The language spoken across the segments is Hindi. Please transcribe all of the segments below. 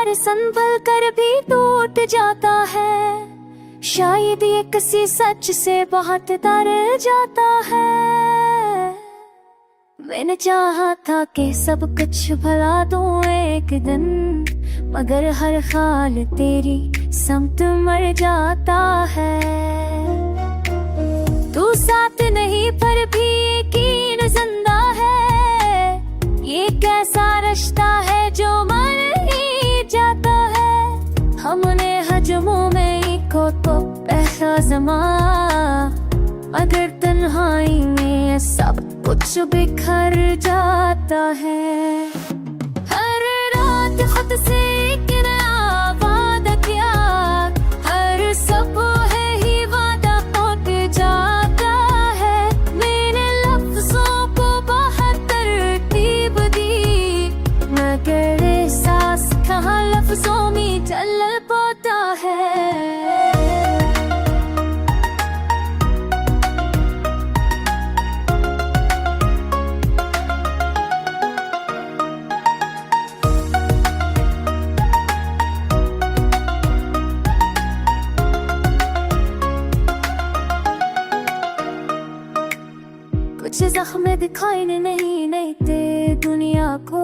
बार संभल कर भी टूट जाता है। शायद ये किसी सच से बहुत डर जाता है। मैंने चाहा था कि सब कुछ भुला दूं एक दिन, मगर हर ख्याल तेरी समत मर जाता है। तू साथ नहीं पर भी यकीन जिंदा है। ये कैसा रिश्ता है जो मर ही जाता है। हमने हजमों में को तो पहला ज़मा, मगर तन्हाई में सब कुछ बिखर जाता है। हर रात खुद से एक नया वादा किया, हर सुबह ही वादा टूट जाता है। मैंने लफ्जों को बहुत तरतीब दी, मगर एहसास कहाँ लफ्जों में चल पाता है। कुछ जख्म दिखाई नहीं देते दुनिया को,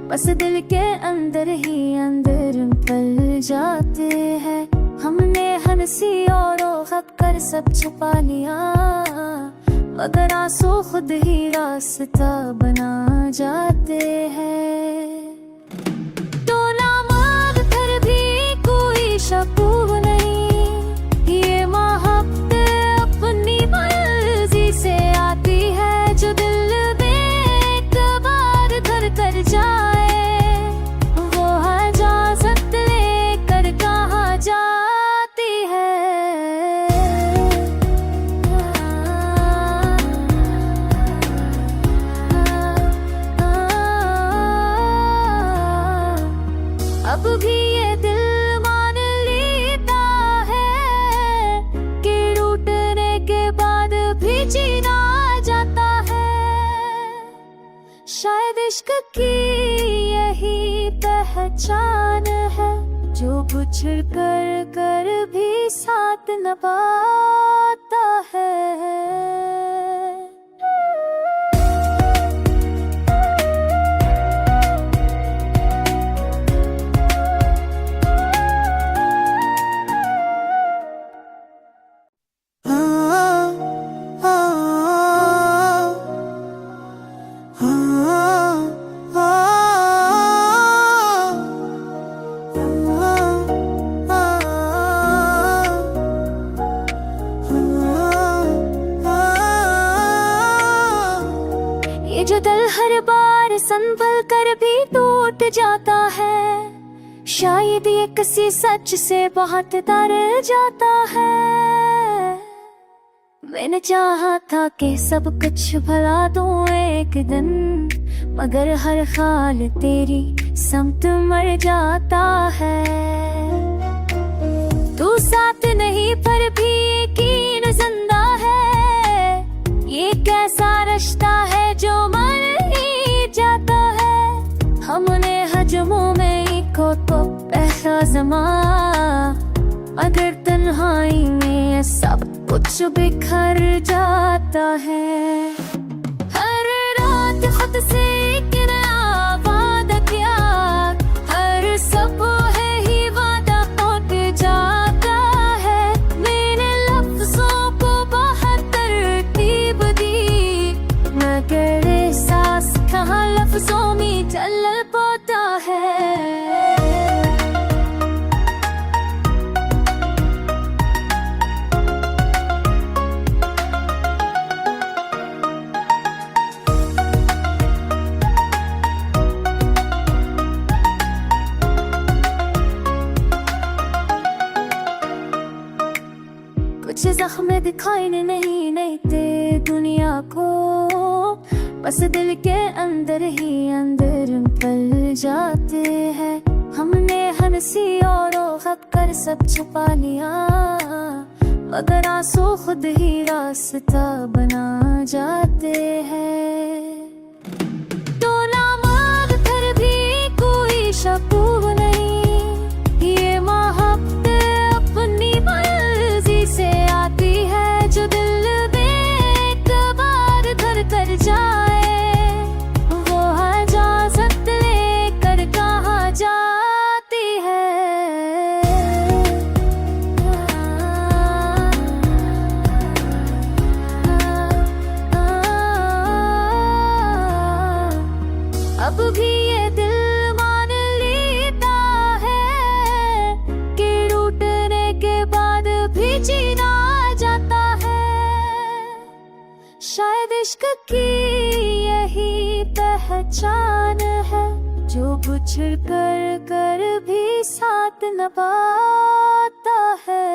बस दिल के अंदर ही अंदर पल जाते हैं। हमने हंसी और हक कर सब छुपा लिया, मगर आंसू खुद ही रास्ता बना जाते हैं। तो ना मांग कर भी कोई शकूक नहीं, ये मोहब्बत अपनी मर्जी से आती है। जो दिल में एक बार धर कर जाए, वो इजाज़त लेकर कहाँ जाती है। अब भी ये दिल मान लेता है कि टूटने के बाद भी जीना जाता है। शायद इश्क की यही पहचान है, जो बिछड़ कर भी साथ निभाता है। ये जो दिल हर बार संभल कर भी टूट जाता है, शायद ये किसी सच से बहुत डर जाता है। मैंने चाहा था कि सब कुछ भुला दूं एक दिन, मगर हर ख्याल तेरी समत मर जाता है। तू साथ नहीं पर भी यकीन जिंदा है। ये कैसा रिश्ता है जो मर ही जाता है। हमने हजमों में को तो पहला ज़मा, मगर तन्हाई में सब कुछ बिखर जाता है। हर रात खुद से एक नया वादा किया, हर सुबह ही वादा टूट जाता है। मैंने लफ्जों को बहुत तरतीब दी, मगर एहसास कहाँ लफ्जों में चल पाता है। कुछ जख्म दिखाई नहीं देते दुनिया को, बस दिल के अंदर ही अंदर पल जाते हैं। हमने हंसी और हक कर सब छुपा लिया, मगर आंसू खुद ही रास्ता बना जाते हैं। तो ना मांग कर भी कोई शकूक इश्क की यही पहचान है, जो बिछड़ कर भी साथ न पाता है।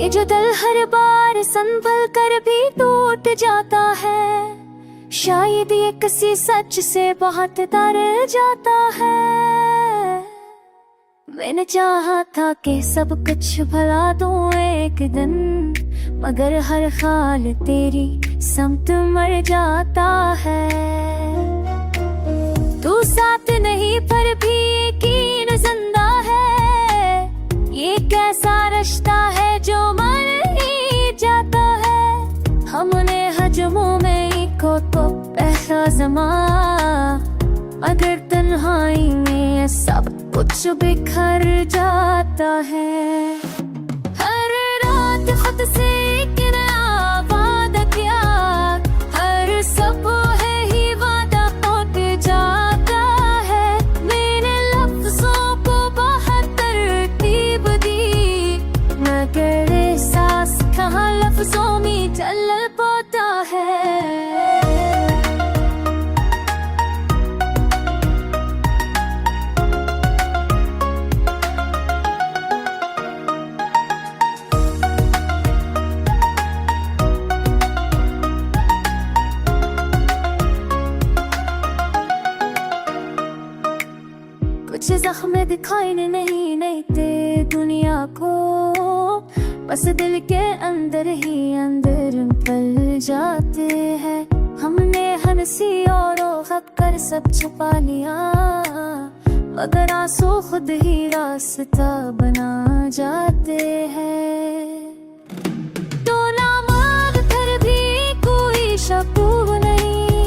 जो दिल हर बार संभल कर भी टूट जाता है, शायद ये किसी सच से बहुत डर जाता है। मैंने चाहा था कि सब कुछ भुला दूं एक दिन, मगर हर ख्याल तेरी समत मर जाता है। तू साथ नहीं पर भी यकीन जिंदा है, ये कैसा रिश्ता है जो मर ही जाता है। हमने हजमों में को तो पहला ज़मा, अगर तन्हाई में सब कुछ बिखर जाता है। हर रात खुद से एक नया वादा किया, हर सुबह ही वादा टूट जाता है। मैंने लफ्जों को बहुत तरतीब दी, मगर एहसास कहाँ लफ्जों में चल पाता है। कुछ जख्म दिखाई नहीं देते दुनिया को, बस दिल के अंदर ही अंदर पल जाते हैं। हमने हंसी और हक कर सब छुपा लिया, मगर आंसू खुद ही रास्ता बना जाते हैं। तो ना मांग कर भी कोई शकूक नहीं,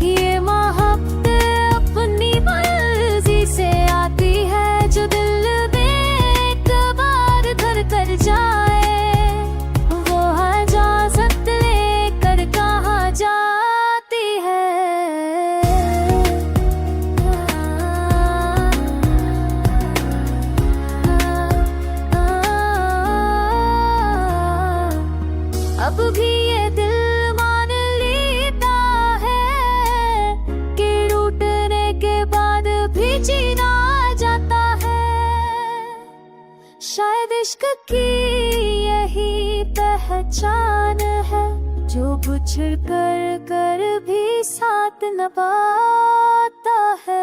ये मोहब्बत अपनी मर्जी से आती है। जो दिल में एक बार धर कर जाए, वो इजाज़त लेकर कहाँ जाती है। अब भी ये दिल मान लेता है कि टूटने के बाद भी जीना जाता है। शायद इश्क की यही पहचान है, जो बिछड़ कर भी साथ न पाता है।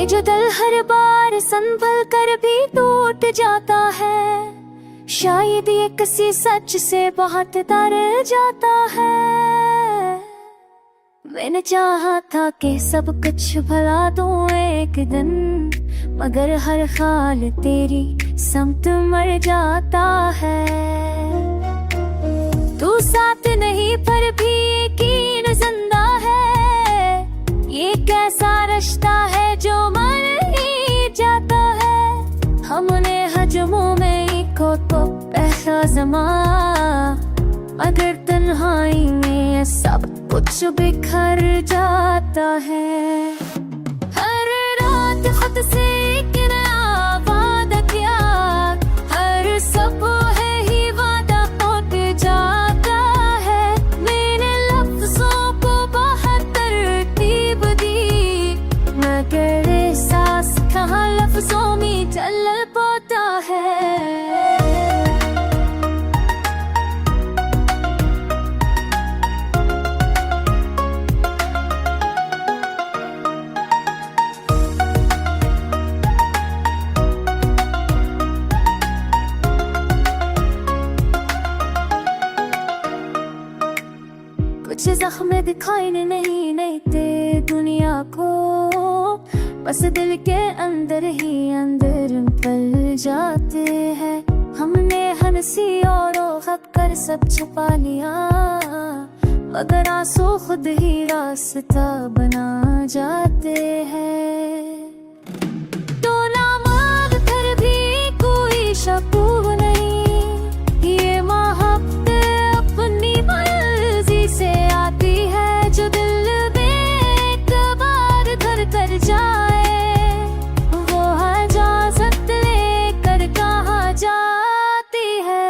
जो दिल हर बार संभल कर भी टूट जाता है, शायद ये किसी सच से बहुत डर जाता है। मैंने चाहा था कि सब कुछ भुला दूं एक दिन, मगर हर ख्याल तेरी समत मर जाता है। तू साथ नहीं पर भी यकीन जिंदा है, ये कैसा रिश्ता है जो मर ही जाता है। हमने हजमों में को तो पहला ज़मा, अगर तन्हाई में सब कुछ बिखर जाता है। हर रात खुद से एक नया वादा किया, हर सुबह ही वादा टूट जाता है। मैंने लफ्जों को बहुत तरतीब दी, मगर एहसास कहाँ लफ्जों में चल पाता है। जख्म दिखाई नहीं देते दुनिया को, बस दिल के अंदर ही अंदर पल जाते हैं। हमने हंसी और हक कर सब छुपा लिया, मगर आंसू खुद ही रास्ता बना जाते हैं। तो ना मांग कर भी कोई शकूर नहीं, ये मोहब्बत अपनी मर्जी से आती है। जो दिल में एक बार धर कर जाए, वो इजाज़त लेकर कहाँ जाती है।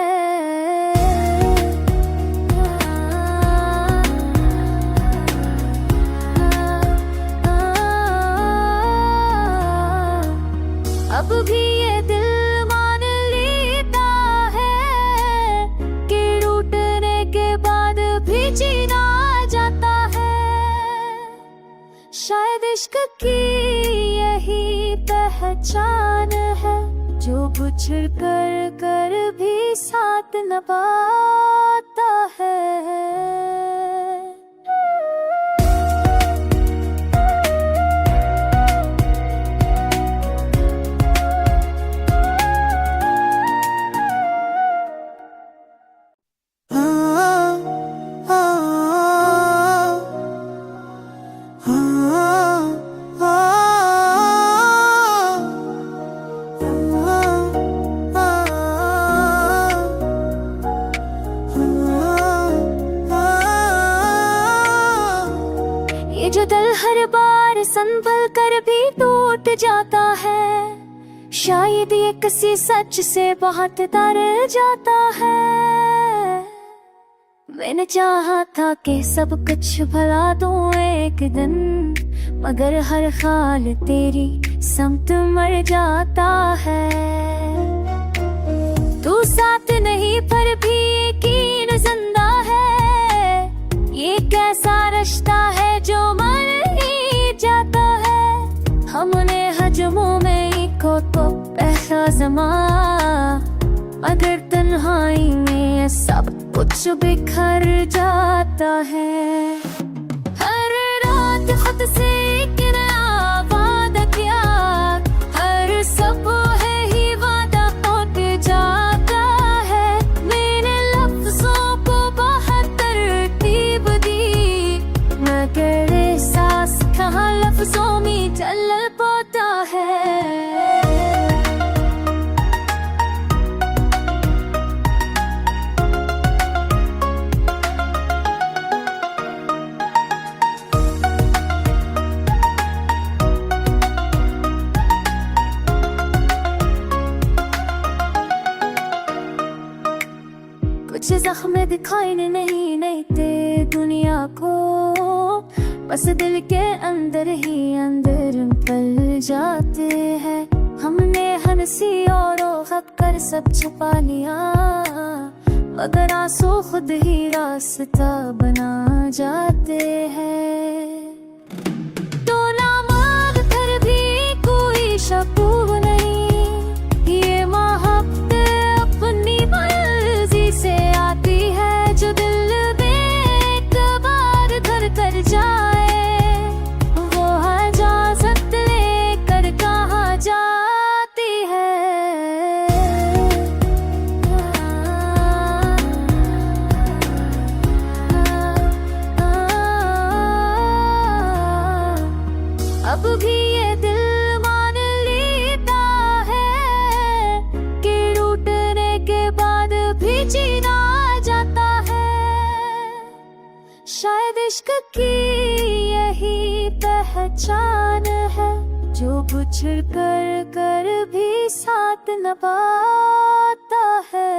अब भी ये दिल मान लेता है कि टूटने के बाद भी जीना जाता है। शायद इश्क की यही पहचान है, जो बिछड़ कर भी साथ न पाता है। ये जो दिल हर बार संभल कर भी टूट जाता है, शायद ये किसी सच से बहुत डर जाता है। मैंने चाहा था कि सब कुछ भला दूं एक दिन, मगर हर हाल तेरी समत मर जाता है। तू साथ नहीं पर भी यकीन जिंदा है, ये कैसा रिश्ता है जो मर ही जाता है। हमने हजमों में ही खो तो पहला ज़मा, मगर तन्हाई में सब कुछ बिखर जाता है। हर रात खुद से एक नया वादा किया, हर सुबह ही वादा टूट जाता है। मैंने लफ्जों को बहुत तरतीब दी, मगर एहसास कहाँ लफ्जों में चल पाता है। कुछ जख्म दिखाई नहीं देते दुनिया को, बस दिल के अंदर ही अंदर पल जाते हैं। हमने हंसी और हक कर सब छुपा लिया, मगर आंसू खुद ही रास्ता बना जाते हैं। तो ना मांग कर भी कोई शकूर नहीं, ये मोहब्बत अपनी मर्जी से आती है। जो दिल में एक बार धर कर जाए, वो इजाज़त लेकर कहाँ जाती है। अब भी ये दिल मान लेता है कि टूटने के बाद भी जीना जाता है। शायद इश्क की यही पहचान है, जो बिछड़ कर भी साथ न पाता है।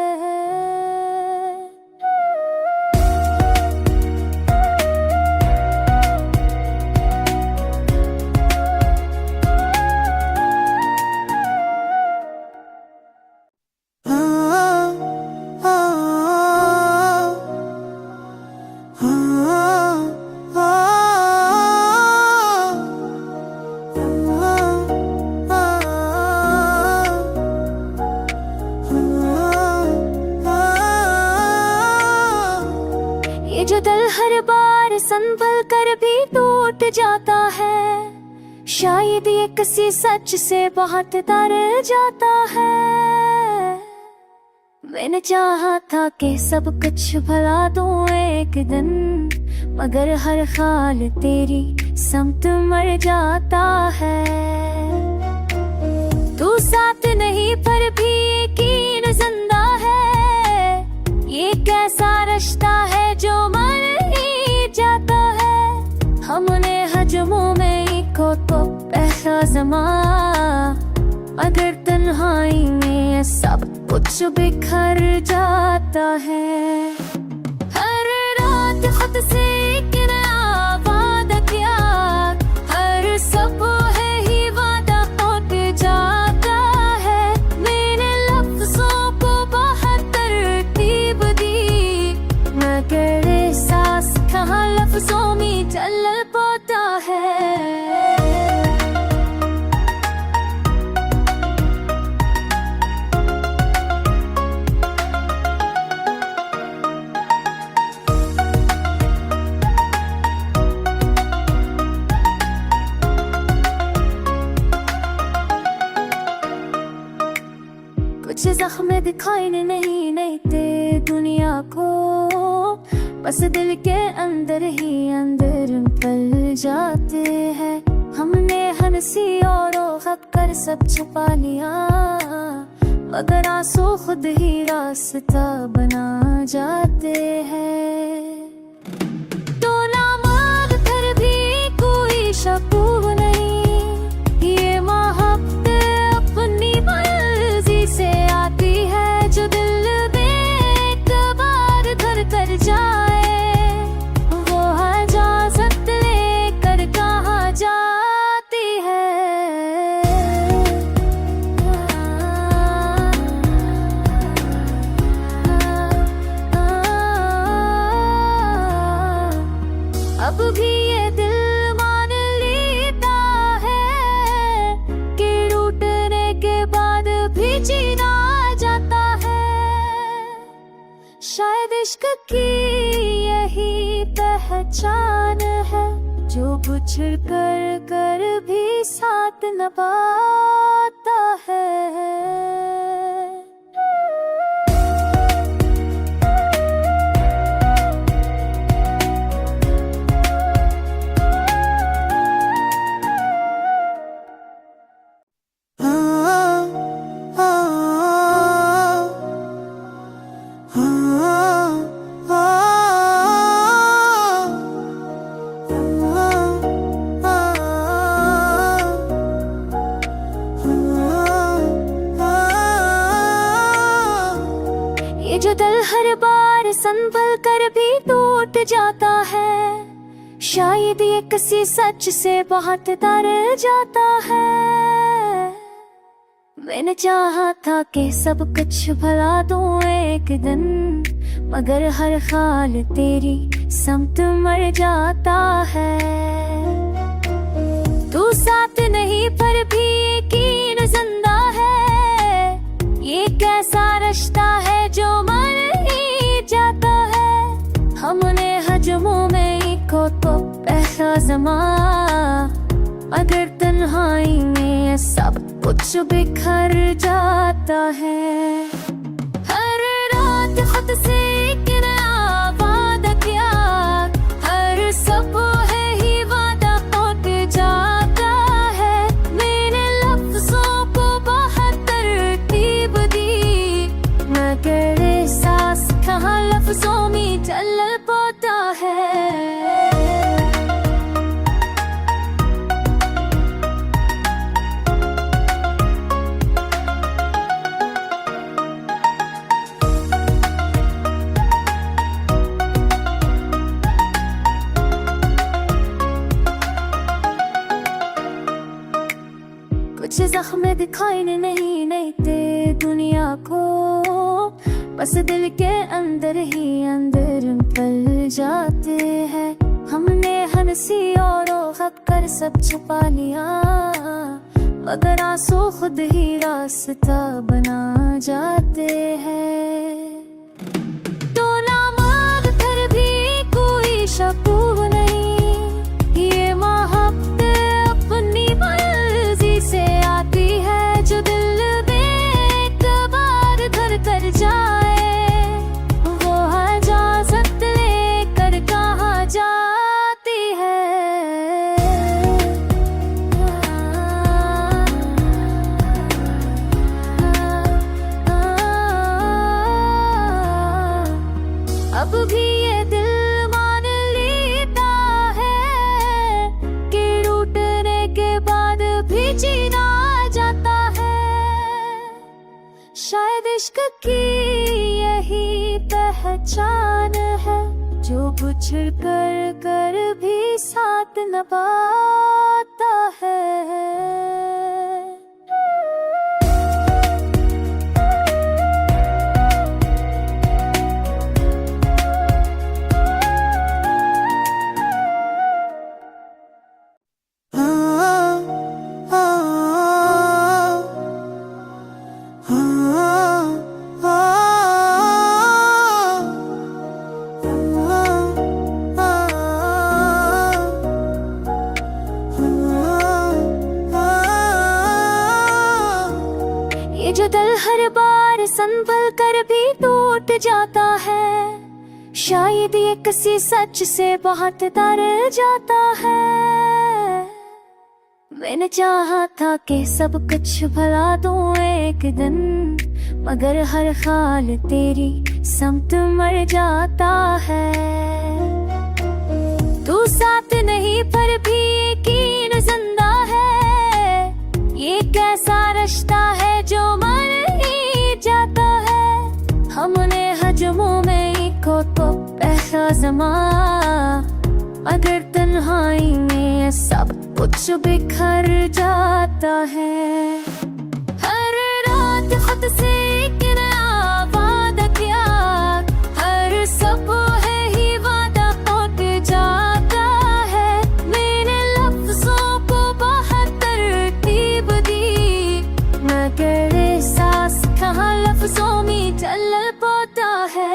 हर बार संभल कर भी टूट जाता है, शायद ये किसी सच से बहुत डर जाता है। मैंने चाहा था कि सब कुछ भुला दूं एक दिन, मगर हर ख्याल तेरी समत मर जाता है। तू साथ नहीं पर भी यकीन जिंदा है, ये कैसा रिश्ता है जो मर ही जाता है। हमने हजमों में को तो पहला ज़मा, मगर तन्हाई में सब कुछ बिखर जाता है। हर रात खुद से एक नया वादा किया, हर सुबह ही वादा टूट जाता है। मैंने लफ्जों को बहुत तरतीब दी, मगर एहसास कहाँ लफ्जों में चल पाता है। कुछ जख्म दिखाई नहीं देते दुनिया को, बस दिल के अंदर ही अंदर पल जाते हैं। हमने हंसी और हक कर सब छुपा लिया, मगर आंसू खुद ही रास्ता बना जाते हैं। तो ना मांग कर भी कोई शकूफ नहीं, ये मोहब्बत अपनी मर्जी से आती है। जो दिल बेकबार धर कर जाए, वो इजाज़त लेकर कहाँ जाती है। अब भी ये दिल मान लेता है कि टूटने के बाद भी जीना जाता है। शायद इश्क की यही पहचान है, जो बिछड़ कर भी साथ निभाता है। ये जो दिल हर बार संभल कर भी टूट जाता है, शायद ये किसी सच से बहुत डर जाता है। मैंने चाहा था कि सब कुछ भुला दूं एक दिन, मगर हर ख्याल तेरी समत मर जाता है। तू साथ नहीं पर भी यकीन जिंदा है, ये कैसा रिश्ता है जो मर ही जाता है। हमने हजमों में को तो पहला ज़मा, मगर तन्हाई में सब कुछ बिखर जाता है। हर रात खुद से एक नया वादा किया, हर सुबह ही वादा टूट जाता है। मैंने लफ्जों को बहुत तरतीब दी, मगर एहसास कहाँ लफ्जों में चल पाता है। कुछ जख्म दिखाई नहीं देते दुनिया को, बस दिल के अंदर ही अंदर पल जाते हैं। हमने हंसी और हक कर सब छुपा लिया, मगर आंसू खुद ही रास्ता बना जाते हैं। तो ना मांग कर भी कोई अब भी ये दिल मान लेता है कि टूटने के बाद भी जीना जाता है। शायद इश्क की यही पहचान है, जो बिछड़ कर भी साथ न पाता है। जो दिल हर बार संभल कर भी टूट जाता है, शायद ये किसी सच से बहुत डर जाता है। मैंने चाहा था कि सब कुछ भुला दूं एक दिन, मगर हर ख्याल तेरी समत मर जाता है। तू साथ नहीं पर भी यकीन जिंदा है, ये कैसा रिश्ता है जो मर ही जाता है। हमने हजमों में को तो पहला ज़मा, अगर तन्हाई में सब कुछ बिखर जाता है। हर रात खुद से एक नया वादा किया, हर सुबह ही वादा टूट जाता है। मैंने लफ्जों को बहुत तरतीब दी, मगर एहसास कहाँ लफ्जों में ढल पाता है।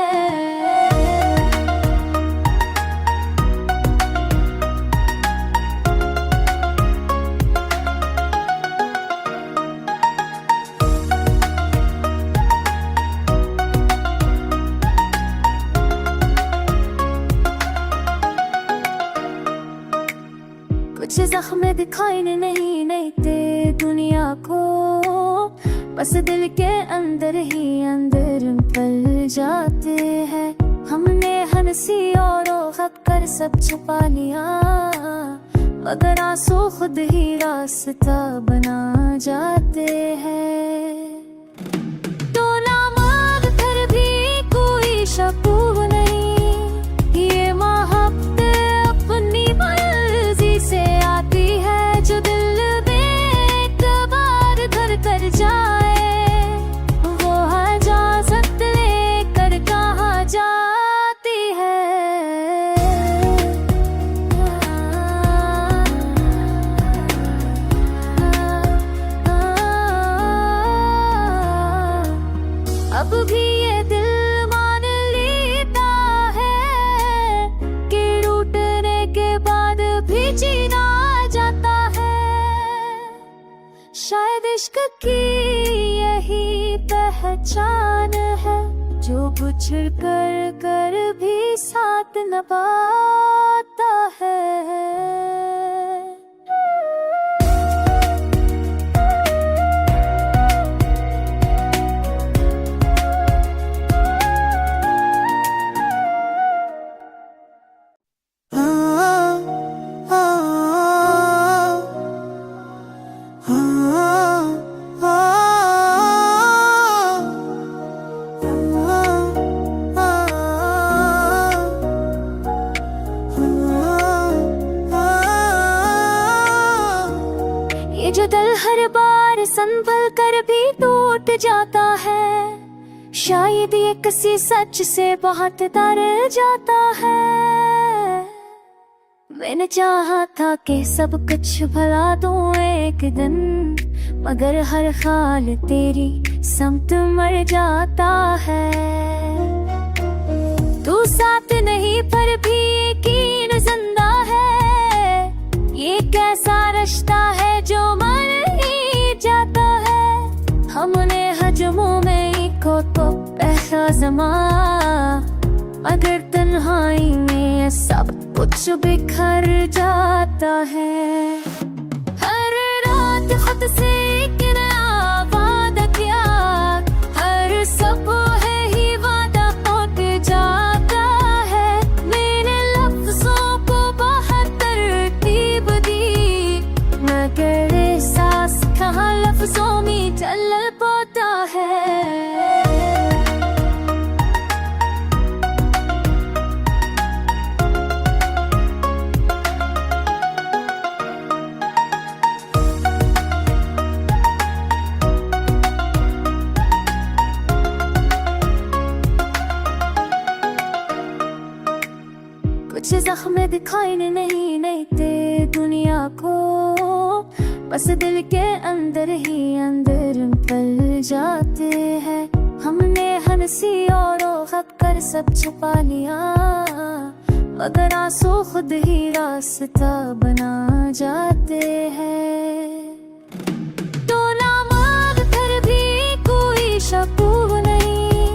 कुछ जख्म दिखाई नहीं देते दुनिया को, बस दिल के अंदर ही अंदर पल जाते हैं। हमने हंसी और हक कर सब छुपा लिया, मगर आंसू खुद ही रास्ता बना जाते हैं। तो ना मांग कर भी कोई शकूक नहीं, ये मोहब्बत अपनी मर्जी से आती है। जो दिल में एक बार धर कर जाए, वो इजाज़त लेकर कहाँ जाती है। अब भी ये दिल मान लेता है कि टूटने के बाद भी जीना जाता है। शायद इश्क की यही पहचान है, जो बिछड़ कर भी साथ न पाता है। जो दिल हर बार संभल कर भी टूट जाता है, शायद ये किसी सच से बहुत डर जाता है। मैंने चाहा था कि सब कुछ भुला दूं एक दिन, मगर हर ख्याल तेरी समत मर जाता है। तू साथ नहीं पर भी यकीन जिंदा है, ये कैसा रिश्ता है जो मर ही जाता है। हमने हजमों में को तो पहला ज़मा, अगर तन्हाई में सब कुछ बिखर जाता है। हर रात खुद से एक नया वादा किया, हर सुबह ही वादा टूट जाता कुछ जख्म दिखाई नहीं देते दुनिया को, बस दिल के अंदर ही अंदर पल जाते हैं। हमने हंसी और हक कर सब छुपा लिया, मगर आंसू खुद ही रास्ता बना जाते हैं। तो ना मांग कर भी कोई शकूफ नहीं,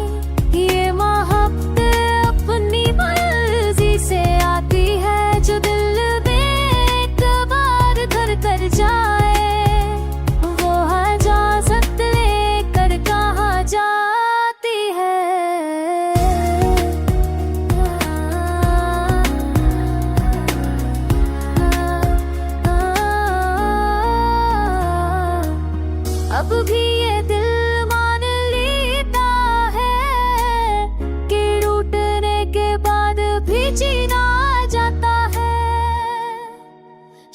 ये मोहब्बत अपनी मर्जी से आती है। जो दिल बेतबार धर कर जाए, वो इजाज़त लेकर कहाँ जाती है। अब भी ये दिल मान लेता है कि टूटने के बाद भी जीना जाता है।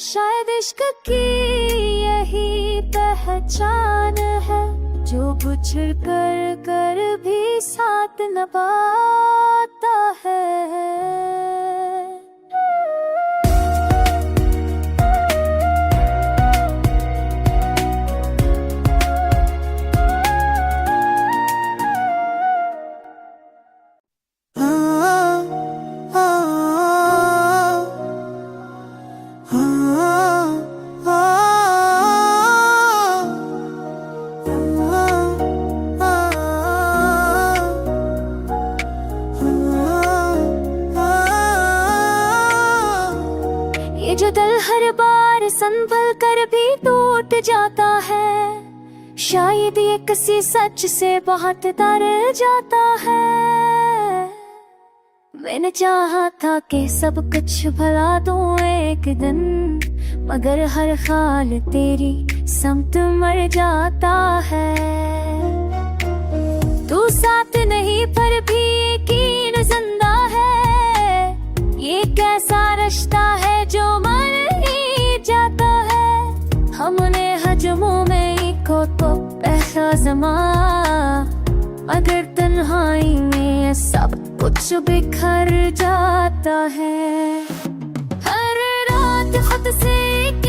शायद इश्क की यही पहचान है, जो बिछड़ कर भी साथ निभाता है। ये जो दिल हर बार संभल कर भी टूट जाता है, शायद ये किसी सच से बहुत डर जाता है। मैंने चाहा था कि सब कुछ भला दूं एक दिन, मगर हर ख्याल तेरी समत मर जाता है। तू साथ नहीं पर भी यकीन जिंदा है, ये कैसा रिश्ता है जो मर ही जाता है। हमने हजमों में को तो पहला ज़मा, मगर तन्हाई में सब कुछ बिखर जाता है। हर रात खुद से एक